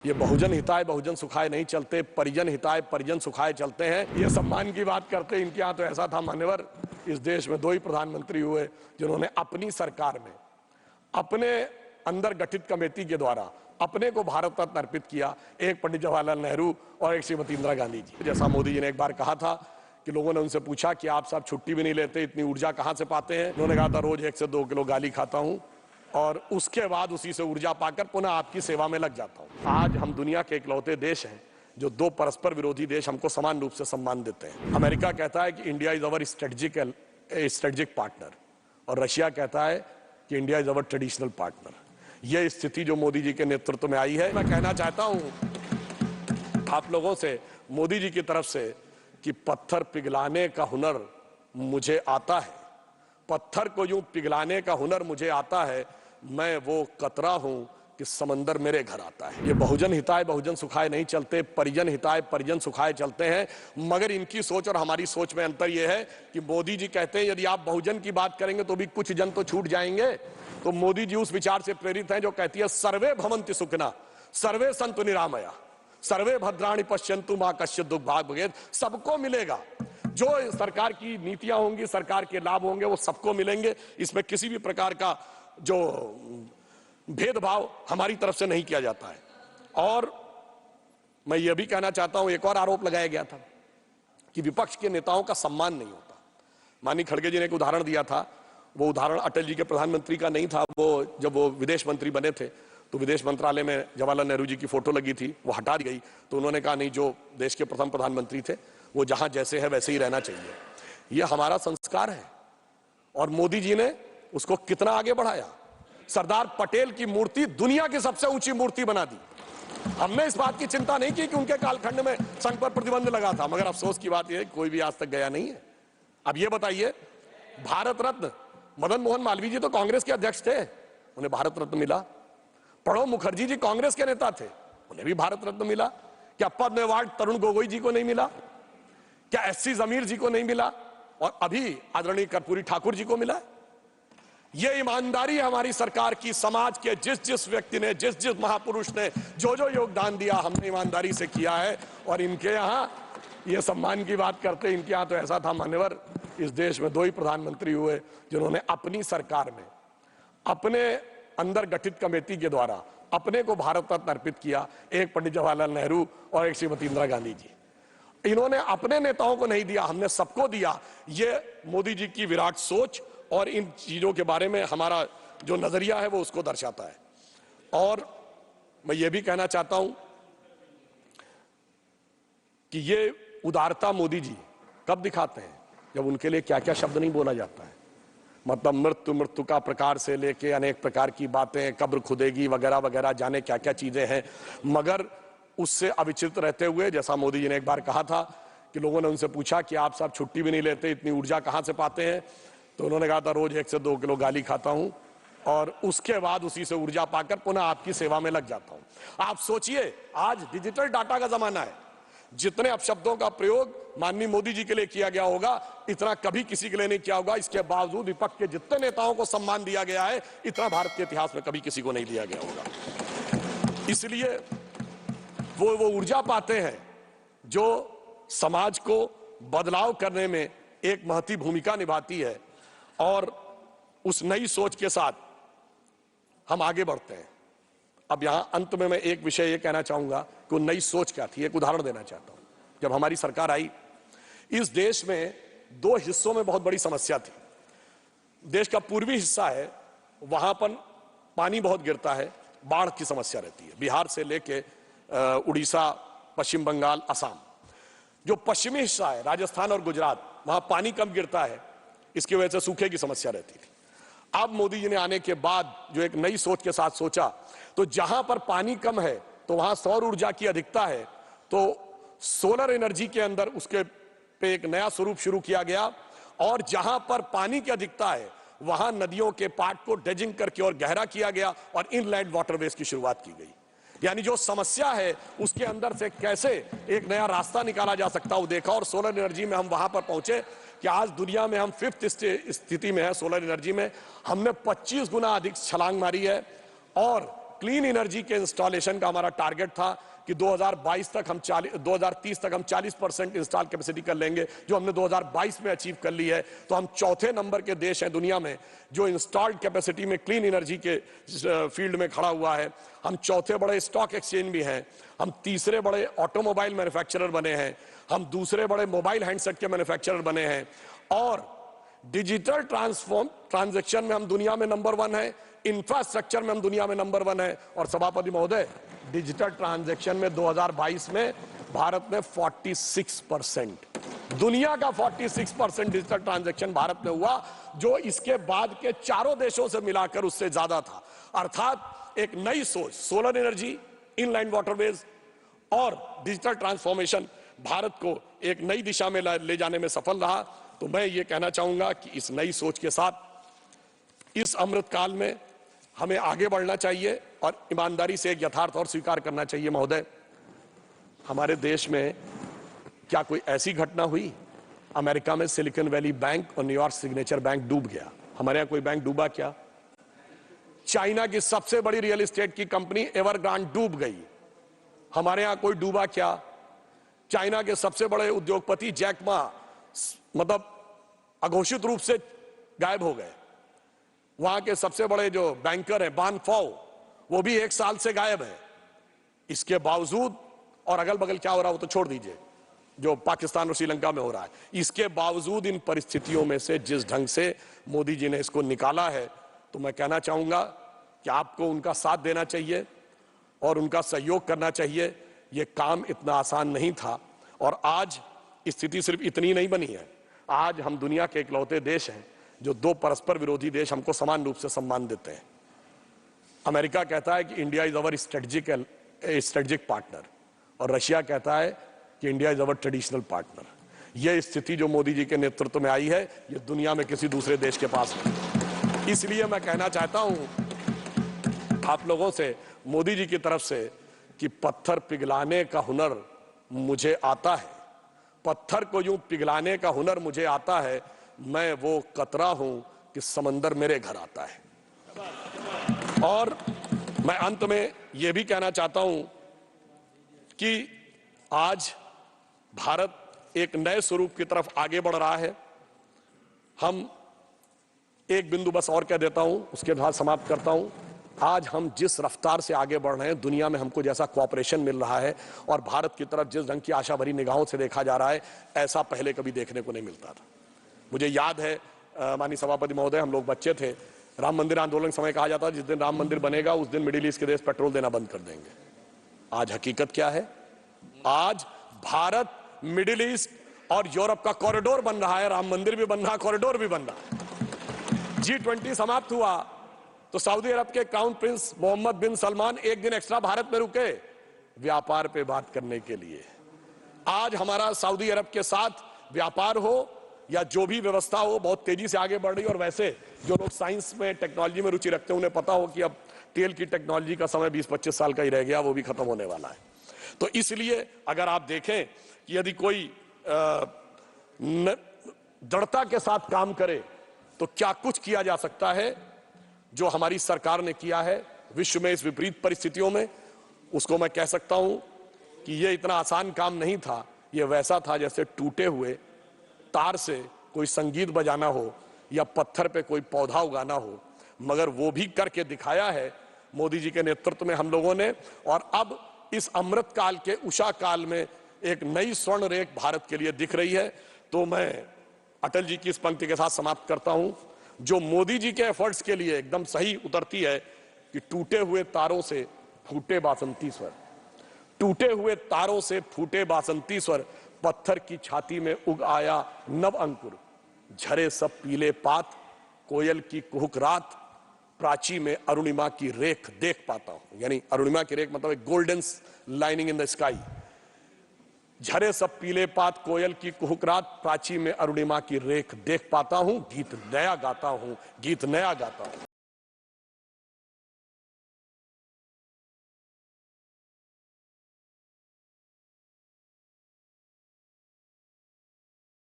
ये बहुजन हिताय बहुजन सुखाय नहीं चलते, परिजन हिताय परिजन सुखाय चलते हैं। ये सम्मान की बात करते हैं, इनके यहाँ तो ऐसा था मान्यवर, इस देश में 2 ही प्रधानमंत्री हुए जिन्होंने अपनी सरकार में अपने अंदर गठित कमेटी के द्वारा अपने को भारत रत्न अर्पित किया। एक पंडित जवाहरलाल नेहरू और एक श्रीमती इंदिरा गांधी जी। जैसा मोदी जी ने एक बार कहा था कि लोगों ने उनसे पूछा कि आप साहब छुट्टी भी नहीं लेते, इतनी ऊर्जा कहां से पाते हैं? उन्होंने कहा था रोज 1 से 2 किलो गाली खाता हूं और उसके बाद उसी से ऊर्जा पाकर पुनः आपकी सेवा में लग जाता हूं। आज हम दुनिया के इकलौते देश हैं जो 2 परस्पर विरोधी देश हमको समान रूप से सम्मान देते हैं। अमेरिका कहता है कि India is our strategic partner और रशिया कहता है कि India is our traditional partner. यह स्थिति जो मोदी जी के नेतृत्व में आई है, मैं कहना चाहता हूं आप लोगों से, मोदी जी की तरफ से, कि पत्थर पिघलाने का हुनर मुझे आता है, पत्थर को यूं पिघलाने का हुनर मुझे आता है, मैं वो कतरा हूं कि समंदर मेरे घर आता है। ये बहुजन हिताय बहुजन सुखाय नहीं चलते, परिजन हिताय परिजन सुखाय चलते हैं। मगर इनकी सोच और हमारी सोच में अंतर यह है कि मोदी जी कहते हैं यदि आप बहुजन की बात करेंगे तो भी कुछ जन तो छूट जाएंगे। तो मोदी जी उस विचार से प्रेरित हैं जो कहती है सर्वे भवन्ति सुखिनः सर्वे सन्तु निरामया सर्वे भद्राणि पश्यन्तु मा कश्चित् दुःख भाग् भवेत्। सबको मिलेगा, जो सरकार की नीतियां होंगी, सरकार के लाभ होंगे, वो सबको मिलेंगे। इसमें किसी भी प्रकार का जो भेदभाव हमारी तरफ से नहीं किया जाता है। और मैं ये भी कहना चाहता हूं, एक और आरोप लगाया गया था कि विपक्ष के नेताओं का सम्मान नहीं होता। माननीय खड़गे जी ने एक उदाहरण दिया था, वो उदाहरण अटल जी के प्रधानमंत्री का नहीं था। वो जब वो विदेश मंत्री बने थे तो विदेश मंत्रालय में जवाहरलाल नेहरू जी की फोटो लगी थी, वो हटा दी गई। तो उन्होंने कहा नहीं, जो देश के प्रथम प्रधानमंत्री थे वो जहां जैसे है वैसे ही रहना चाहिए। ये हमारा संस्कार है और मोदी जी ने उसको कितना आगे बढ़ाया। सरदार पटेल की मूर्ति दुनिया की सबसे ऊंची मूर्ति बना दी। हमने इस बात की चिंता नहीं की कि उनके कालखंड में संघ पर प्रतिबंध लगा था, मगर अफसोस की बात यह है कोई भी आज तक गया नहीं है। अब ये बताइए, भारत रत्न मदन मोहन मालवीय जी तो कांग्रेस के अध्यक्ष थे, उन्हें भारत रत्न मिला। प्रणब मुखर्जी जी कांग्रेस के नेता थे, उन्हें भी भारत रत्न मिला। क्या पद्म अवार्ड तरुण गोगोई जी को नहीं मिला? क्या एससी जमीर जी को नहीं मिला? और अभी आदरणीय कर्पूरी ठाकुर जी को मिला। यह ईमानदारी है हमारी सरकार की। समाज के जिस जिस व्यक्ति ने, जिस जिस महापुरुष ने जो जो योगदान दिया, हमने ईमानदारी से किया है। और इनके यहां ये सम्मान की बात करते हैं, इनके यहां तो ऐसा था मान्यवर, इस देश में 2 ही प्रधानमंत्री हुए जिन्होंने अपनी सरकार में अपने अंदर गठित कमेटी के द्वारा अपने को भारत रत्न अर्पित किया। एक पंडित जवाहरलाल नेहरू और एक श्रीमती इंदिरा गांधी जी। इन्होंने अपने नेताओं को नहीं दिया, हमने सबको दिया। ये मोदी जी की विराट सोच और इन चीजों के बारे में हमारा जो नजरिया है वो उसको दर्शाता है। और मैं ये भी कहना चाहता हूं कि ये उदारता मोदी जी कब दिखाते हैं? जब उनके लिए क्या क्या शब्द नहीं बोला जाता है। मतलब मृत्यु का प्रकार से लेके अनेक प्रकार की बातें, कब्र खुदेगी वगैरह वगैरह, जाने क्या क्या चीजें हैं। मगर उससे अविचलित रहते हुए, जैसा मोदी जी ने एक बार कहा था कि लोगों ने उनसे पूछा कि आप साहब छुट्टी भी नहीं लेते, इतनी ऊर्जा कहां से पाते हैं? तो उन्होंने कहा था रोज 1 से 2 किलो गाली खाता हूं और उसके बाद उसी से ऊर्जा पाकर पुनः आपकी सेवा में लग जाता हूं। आप सोचिए, आज डिजिटल डाटा का जमाना है। जितने अपशब्दों का प्रयोग माननीय मोदी जी के लिए किया गया होगा, इतना कभी किसी के लिए नहीं किया होगा। इसके बावजूद विपक्ष के जितने नेताओं को सम्मान दिया गया है, इतना भारत के इतिहास में कभी किसी को नहीं दिया गया होगा। इसलिए वो ऊर्जा पाते हैं जो समाज को बदलाव करने में एक महती भूमिका निभाती है। और उस नई सोच के साथ हम आगे बढ़ते हैं। अब यहां अंत में मैं एक विषय ये कहना चाहूंगा कि वो नई सोच क्या थी, एक उदाहरण देना चाहता हूं। जब हमारी सरकार आई, इस देश में 2 हिस्सों में बहुत बड़ी समस्या थी। देश का पूर्वी हिस्सा है, वहां पर पानी बहुत गिरता है, बाढ़ की समस्या रहती है, बिहार से लेके उड़ीसा, पश्चिम बंगाल, असम। जो पश्चिमी हिस्सा है, राजस्थान और गुजरात, वहां पानी कम गिरता है, इसकी वजह से सूखे की समस्या रहती थी। अब मोदी जी ने आने के बाद जो एक नई सोच के साथ सोचा, तो जहां पर पानी कम है तो वहां सौर ऊर्जा की अधिकता है, तो सोलर एनर्जी के अंदर उसके पे एक नया स्वरूप शुरू किया गया। और जहां पर पानी की अधिकता है वहां नदियों के पाट को ड्रेजिंग करके और गहरा किया गया और इनलैंड वाटरवेज की शुरुआत की गई। यानी जो समस्या है उसके अंदर से कैसे एक नया रास्ता निकाला जा सकता है वो देखा। और सोलर एनर्जी में हम वहां पर पहुंचे कि आज दुनिया में हम 5th स्थिति में है सोलर एनर्जी में। हमने 25 गुना अधिक छलांग मारी है और क्लीन एनर्जी के इंस्टॉलेशन का हमारा टारगेट था कि 2030 तक हम 40% इंस्टॉल कैपेसिटी कर लेंगे, जो हमने 2022 में अचीव कर ली है। तो हम चौथे नंबर के देश हैं दुनिया में जो इंस्टॉल्ड कैपेसिटी में क्लीन एनर्जी के फील्ड में खड़ा हुआ है। हम चौथे बड़े स्टॉक एक्सचेंज भी हैं, हम तीसरे बड़े ऑटोमोबाइल मैन्युफैक्चरर बने हैं, हम दूसरे बड़े मोबाइल हैंडसेट के मैन्युफैक्चरर बने हैं, और डिजिटल ट्रांजैक्शन में हम दुनिया में नंबर 1 है, इंफ्रास्ट्रक्चर में हम दुनिया में नंबर 1 है। और सभापति महोदय, डिजिटल ट्रांजैक्शन में 2022 में भारत में 46%, दुनिया का 46% डिजिटल ट्रांजैक्शन भारत में हुआ, जो इसके बाद के चारों देशों से मिलाकर उससे ज्यादा था। अर्थात एक नई सोच, सोलर एनर्जी, इनलाइन वाटरवेज और डिजिटल ट्रांसफॉर्मेशन भारत को एक नई दिशा में ले जाने में सफल रहा। तो मैं ये कहना चाहूंगा कि इस नई सोच के साथ इस अमृतकाल में हमें आगे बढ़ना चाहिए और ईमानदारी से एक यथार्थ और स्वीकार करना चाहिए। महोदय, हमारे देश में क्या कोई ऐसी घटना हुई? अमेरिका में सिलिकॉन वैली बैंक और न्यूयॉर्क सिग्नेचर बैंक डूब गया, हमारे यहां कोई बैंक डूबा क्या? चाइना की सबसे बड़ी रियल एस्टेट की कंपनी एवरग्रांड डूब गई, हमारे यहां कोई डूबा क्या? चाइना के सबसे बड़े उद्योगपति जैक मा मतलब अघोषित रूप से गायब हो गए। वहां के सबसे बड़े जो बैंकर हैं बान फाओ, वो भी 1 साल से गायब है। इसके बावजूद, और अगल बगल क्या हो रहा है वो तो छोड़ दीजिए, जो पाकिस्तान और श्रीलंका में हो रहा है, इसके बावजूद इन परिस्थितियों में से जिस ढंग से मोदी जी ने इसको निकाला है, तो मैं कहना चाहूंगा कि आपको उनका साथ देना चाहिए और उनका सहयोग करना चाहिए। ये काम इतना आसान नहीं था, और आज स्थिति सिर्फ इतनी नहीं बनी है। आज हम दुनिया के इकलौते देश हैं जो 2 परस्पर विरोधी देश हमको समान रूप से सम्मान देते हैं। अमेरिका कहता है कि India is our strategic partner, और रशिया कहता है कि India is our traditional partner. यह स्थिति जो मोदी जी के नेतृत्व में आई है, ये दुनिया में किसी दूसरे देश के पास नहीं। इसलिए मैं कहना चाहता हूं आप लोगों से, मोदी जी की तरफ से, कि पत्थर पिघलाने का हुनर मुझे आता है, पत्थर को यूं पिघलाने का हुनर मुझे आता है, मैं वो कतरा हूं कि समंदर मेरे घर आता है। और मैं अंत में यह भी कहना चाहता हूं कि आज भारत एक नए स्वरूप की तरफ आगे बढ़ रहा है। हम एक बिंदु बस और कह देता हूं, उसके बाद समाप्त करता हूं। आज हम जिस रफ्तार से आगे बढ़ रहे हैं, दुनिया में हमको जैसा कोऑपरेशन मिल रहा है और भारत की तरफ जिस ढंग की आशा भरी निगाहों से देखा जा रहा है, ऐसा पहले कभी देखने को नहीं मिलता था। मुझे याद है माननीय सभापति महोदय, हम लोग बच्चे थे, राम मंदिर आंदोलन के समय कहा जाता जिस दिन राम मंदिर बनेगा उस दिन मिडिल ईस्ट के देश पेट्रोल देना बंद कर देंगे। आज हकीकत क्या है? आज भारत मिडिल ईस्ट और यूरोप का कॉरिडोर बन रहा है, राम मंदिर भी बन रहा है, कॉरिडोर भी बन रहा है। G20 समाप्त हुआ तो सऊदी अरब के क्राउन प्रिंस मोहम्मद बिन सलमान एक दिन एक्स्ट्रा भारत में रुके व्यापार पे बात करने के लिए। आज हमारा सऊदी अरब के साथ व्यापार हो या जो भी व्यवस्था हो, बहुत तेजी से आगे बढ़ रही है। और वैसे जो लोग साइंस में, टेक्नोलॉजी में रुचि रखते हैं, उन्हें पता हो कि अब तेल की टेक्नोलॉजी का समय 20-25 साल का ही रह गया, वो भी खत्म होने वाला है। तो इसलिए अगर आप देखें कि यदि कोई दृढ़ता के साथ काम करे तो क्या कुछ किया जा सकता है, जो हमारी सरकार ने किया है विश्व में इस विपरीत परिस्थितियों में, उसको मैं कह सकता हूं कि यह इतना आसान काम नहीं था। यह वैसा था जैसे टूटे हुए तार से कोई संगीत बजाना हो या पत्थर पे कोई पौधा उगाना हो, मगर वो भी करके दिखाया है मोदी जी के नेतृत्व में हम लोगों ने। और अब इस अमृत काल के उषा काल में एक नई स्वर्ण रेख भारत के लिए दिख रही है। तो मैं अटल जी की इस पंक्ति के साथ समाप्त करता हूं, जो मोदी जी के एफर्ट्स के लिए एकदम सही उतरती है कि टूटे हुए तारों से फूटे बासंती स्वर, टूटे हुए तारों से फूटे बासंती स्वर, पत्थर की छाती में उग आया नव अंकुर, झरे सब पीले पात, कोयल की कुहुक रात, प्राची में अरुणिमा की रेख देख पाता हूं। यानी अरुणिमा की रेख मतलब एक golden lining in the sky. झरे सब पीले पात, कोयल की कुहुक रात, प्राची में अरुणिमा की रेख देख पाता हूं, गीत नया गाता हूं, गीत नया गाता हूं।